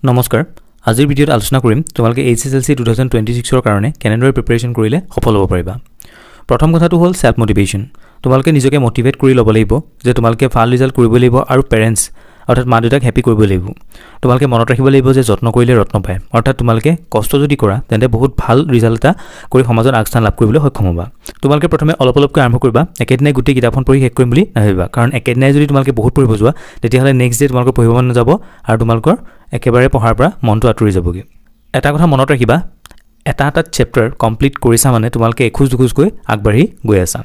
নমস্কাৰ আজিৰ ভিডিঅ'ত আলোচনা কৰিম তোমালোকে HSLC 2026 ৰ কাৰণে কেনেদৰে প্ৰিপাৰেচন কৰিলে সফল হ'ব পাৰিবা প্ৰথম কথাটো হ'ল সেলফ মোটিভেশন তোমালোকে নিজকে মোটিভেট কৰি ল'ব লাগিব যে তোমালোকে ভাল ৰিজাল্ট কৰিব লাগিব আৰু পেৰেন্টস অৰ্থাৎ মা-দেউতাক হ্যাপি কৰিব লাগিব তোমালোকে মনত ৰাখিব লাগিব যে যত্ন কৰিলে ৰত্ন পায় অৰ্থাৎ তোমালোকে কষ্ট যদি কৰা তেন্তে বহুত ভাল ৰিজাল্ট এটা কৰি সমাজত আগস্থান লাভ কৰিবলৈ সক্ষম হ'বা তোমালোকে প্ৰথমে অলপ-অলপকৈ আৰম্ভ কৰিবা একেদিনাই গোটেই কিতাপখন পঢ়ি শেষ কৰিম বুলি নাভাবিবা কাৰণ একেদিনাই যদি তোমালোকে বহুত পঢ়িব যোৱা তেতিয়াহ'লে নেক্সট ডে তোমালোকৰ পঢ়িব মন নাযাব আৰু তোমালোকৰ একেবাৰে পঢ়াৰ পৰা মনটো আঁতৰি যাবগে এটা কথা মনত ৰাখিবা এটা চেপ্টাৰ কমপ্লিট কৰিছা মানে তোমালোকে এখোজ দুখোজকৈ আগবাঢ়ি গৈ আছা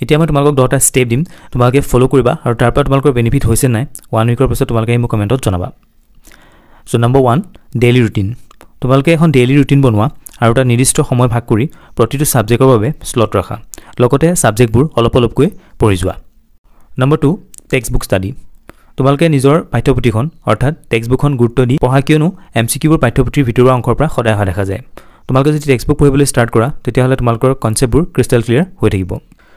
এতিয়া মই তোমালোকক 10টা স্টেপ দিম তোমালোকে ফলো কৰিবা আৰু তাৰ পৰা তোমালোকৰ বেনিফিট হৈছে নাই 1 উইকৰ পিছত তোমালোকে মোক কমেন্টত জনাবা সো নম্বৰ 1 ডেইলি ৰুটিন তোমালোকে এখন ডেইলি ৰুটিন বনোৱা আৰু এটা নিৰ্দিষ্ট সময় ভাগ কৰি প্ৰতিটো সাবজেক্টৰ বাবে স্লট ৰাখা লগতে সাবজেক্টবোৰ অলপ-অলপকৈ পঢ়ি যোৱা নম্বৰ 2 টেক্সট বুক ষ্টাডি তোমালোকে নিজৰ পাঠ্যপুথিখন অৰ্থাৎ টেক্সট বুকখন গুৰুত্ব দি পঢ়া কিয়নো এমসিকিউৰ পাঠ্যপুথিৰ ভিতৰুৱা অংশৰ পৰা সদায় দেখা যায় তোমালোকে যদি টেক্সট বুক পঢ়িবলৈ ষ্টাৰ্ট কৰা তেতিয়াহ'লে তোমালোকৰ কনসেপ্টবোৰ ক্ৰিস্টাল ক্লিয়াৰ হৈ থাকিব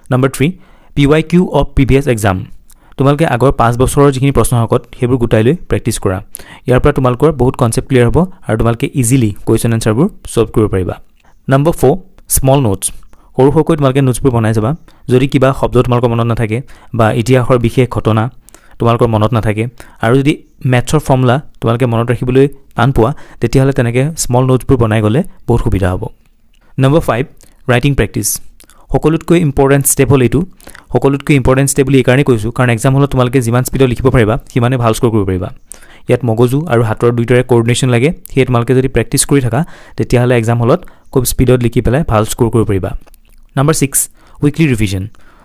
number 3 PYQ of previous exam তোমালোকে আগৰ 5 বছৰৰ যিখিনি প্ৰশ্ন হকত হেবোৰ গুটাই লৈ প্ৰেক্টিস কৰা ইয়াৰ পৰা তোমালোকৰ বহুত কনসেপ্ট ক্লিয়াৰ হ'ব আৰু তোমালোকে ইজিলি কোৱেশ্চন আনসাৰবোৰ সলভ কৰিব পাৰিবা নম্বৰ 4 স্মল নোটস সৰু তোমালোকে নোটছবোৰ বনাই যাবা যদি কিবা শব্দ তোমালোকৰ মনত নাথাকে বা ইতিহাসৰ বিশেষ ঘটনা তোমালোকৰ মনত নাথাকে আৰু যদি ম্যাথছৰ ফৰ্মুলা তোমালোকে মনত ৰাখিবলৈ টান পোৱা তেতিয়াহ'লে তেনেকে স্মল নোটছবোৰ বনাই গলে বহুত সুবিধা হ'ব নম্বৰ 5 ৰাইটিং প্ৰেক্টিস সকলোতকৈ ইম্পৰ্টেন্ট স্টেপ হ'ল এটো সকলোতকৈ ইম্পৰ্টেন্ট স্টেপ বুলি এই কাৰণে কৈছো কাৰণ এক্সাম হলত তোমালোকে যিমান স্পিডত লিখিব পাৰিবা সিমানে ভাল স্কোৰ কৰিব পাৰিবা ইয়াত মগজু আৰু হাতৰ দুইটাৰে কোঅৰ্ডিনেচন লাগে সেই তোমালোকে যদি প্ৰেক্টিস কৰি থাকা তেতিয়াহ'লে এক্সাম হলত খুব স্পিডত লিখি পেলাই ভাল স্কোৰ কৰিব পাৰিবা নম্বৰ 6 উইকলি ৰিভিজন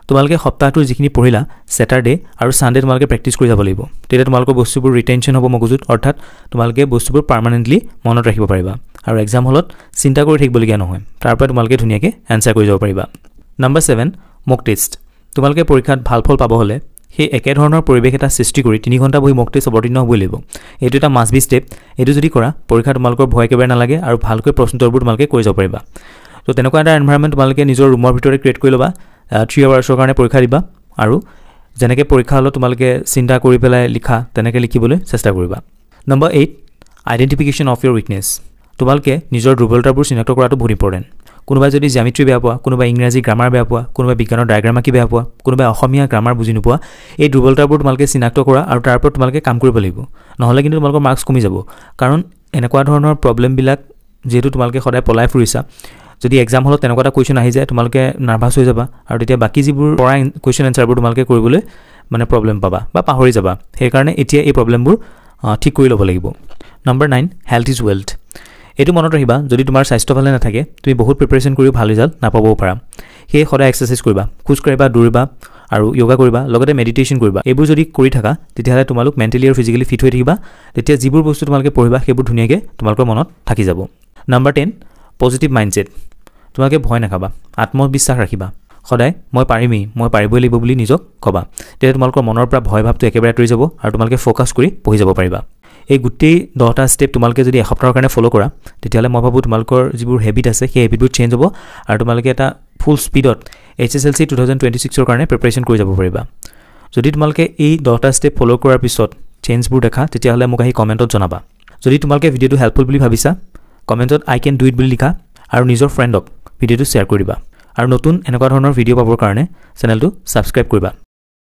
তোমালোকে সপ্তাহটোৰ যিখিনি পঢ়িলা স্যাটাৰডে আৰু সানডে তোমালোকে প্ৰেক্টিস কৰি যাব লাগিব তেতিয়া তোমালোকৰ বস্তুবোৰ ৰিটেনচন হ'ব মগজুত অৰ্থাৎ তোমালোকে বস্তুবোৰ পাৰ্মানেন্টলি মনত ৰাখিব পাৰিবা আৰু এক্সাম হলত চিন্তা কৰি থাকিবলগীয়া নহয় তাৰ পৰা তোমালোকে ধুনীয়াকৈ আনসাৰ কৰি যাব পাৰিবা নম্বৰ 7 মক টেষ্ট তোমালোকে পৰীক্ষাত ভাল ফল পাব হলে সেই একে ধৰণৰ পৰিবেশ এটা সৃষ্টি কৰি 3 ঘণ্টা বহি মক টেষ্ট অৱতীৰ্ণ হ'ব লাগিব এটো এটা মাস্ট বি স্টেপ এটো যদি কৰা পৰীক্ষা তোমালোকৰ ভয় কেবাৰ নালাগে আৰু ভালকৈ প্ৰশ্নোত্তৰবোৰ তোমালোকে কৰি যাব পাৰিবা তো তেনেকুৱা এটা এনভায়ৰনমেন্ট তোমালোকে নিজৰ ৰুমৰ ভিতৰতে ক্ৰিয়েট কৰি লবা 3 আৱাৰ্ছৰ কাৰণে পৰীক্ষা দিবা আৰু যেনেকৈ পৰীক্ষা হলত তোমালোকে চিন্তা কৰি পেলাই লিখা তেনেকৈ লিখিবলৈ চেষ্টা কৰিবা number 8 identification of your weakness তোমালোকে নিজৰ দুৰ্বলতাবোৰ চিনাক্ত কৰাটো বহুত ইম্পৰ্টেন্ট কোনোবা যদি জ্যামিতি বেয়া পোৱা কোনোবা ইংৰাজী গ্ৰামাৰ বেয়া পোৱা কোনোবা বিজ্ঞানৰ ডায়াগ্ৰাম কি বেয়া পোৱা কোনোবা অসমীয়া গ্ৰামাৰ বুজি নোপোৱা এই দুৰ্বলতাবোৰ তোমালোকে চিনাক্ত কৰা আৰু তাৰ ওপৰত তোমালোকে কাম কৰিব লাগিব নহলে কিন্তু তোমালোকৰ মাৰ্কস কমি যাব কাৰণ এনেকুৱা ধৰণৰ প্ৰবলেম বিলাক যেটো তোমালোকে সদায় পলাই ফুৰিছা যদি এক্সাম হলত তেনেকুৱা এটা কোৱেশ্চন আহি যায় তোমালোকে নাৰ্ভাস হৈ যাবা আৰু তেতিয়া বাকি যিবোৰ পঢ়া কোৱেশ্চন আনসাৰবোৰ তোমালোকে কৰিবলৈ মানে প্ৰবলেম পাবা বা পাহৰি যাবা সেই কাৰণে এতিয়া এই প্ৰবলেমবোৰ ঠিক কৰি ল'ব লাগিব নম্বৰ 9 হেলথ ইজ ৱেলথ এটো মনত ৰাখিবা যদি তোমাৰ স্বাস্থ্য ভালে নাথাকে তুমি বহুত প্ৰিপাৰেচন কৰিও ভাল ৰিজাল্ট নাপাবও পাৰা সেই সদায় এক্সাৰসাইজ কৰিবা খোজ কাঢ়িবা দৌৰিবা আৰু যোগা কৰিবা লগতে মেডিটেশন কৰিবা এইবোৰ যদি কৰি থাকা তেতিয়াহ'লে তোমালোক মেন্টালি আৰু ফিজিক্যালি ফিট হৈ থাকিবা তেতিয়া যিবোৰ বস্তু তোমালোকে পঢ়িবা সেইবোৰ ধুনীয়াকৈ তোমালোকৰ মনত থাকি যাব নম্বৰ 10 পজিটিভ মাইন্ডসেট তোমালোকে ভয় নাখাবা আত্মবিশ্বাস ৰাখিবা সদায় মই পাৰিমেই মই পাৰিবই লাগিব বুলি নিজক কবা তেতিয়া তোমালোকৰ মনৰ পৰা ভয় ভাৱটো একেবাৰে আঁতৰি যাব আৰু তোমালোকে ফোকাস কৰি পঢ়ি যাব পাৰিবা এই গুটেই 10টা স্টেপ তোমালোকে যদি এসপ্তাহৰ কাৰণে ফলো কৰা তেতিয়ালে মই ভাবো তোমালোকৰ যিবোৰ হেবিট আছে সেই হেবিটবোৰ চেঞ্জ হ'ব আৰু তোমালোকে এটা ফুল স্পিডত HSLC 2026 ৰ কাৰণে প্ৰিপাৰেচন কৰি যাব পাৰিবা যদি তোমালোকে এই 10টা স্টেপ ফলো কৰাৰ পিছত চেঞ্জবোৰ দেখা তেতিয়াহলে মোক আহি কমেন্টত জনাবা যদি তোমালোকে ভিডিওটো হেল্পফুল বুলি ভাবিছা কমেন্টত আই ক্যান ডু ইট বুলি লিখা আৰু নিজৰ ফ্ৰেণ্ডক ভিডিওটো শেয়াৰ কৰিবা আৰু নতুন এনেকুৱা ধৰণৰ ভিডিও পাবৰ কাৰণে চেনেলটো সাবস্ক্ৰাইব কৰিবা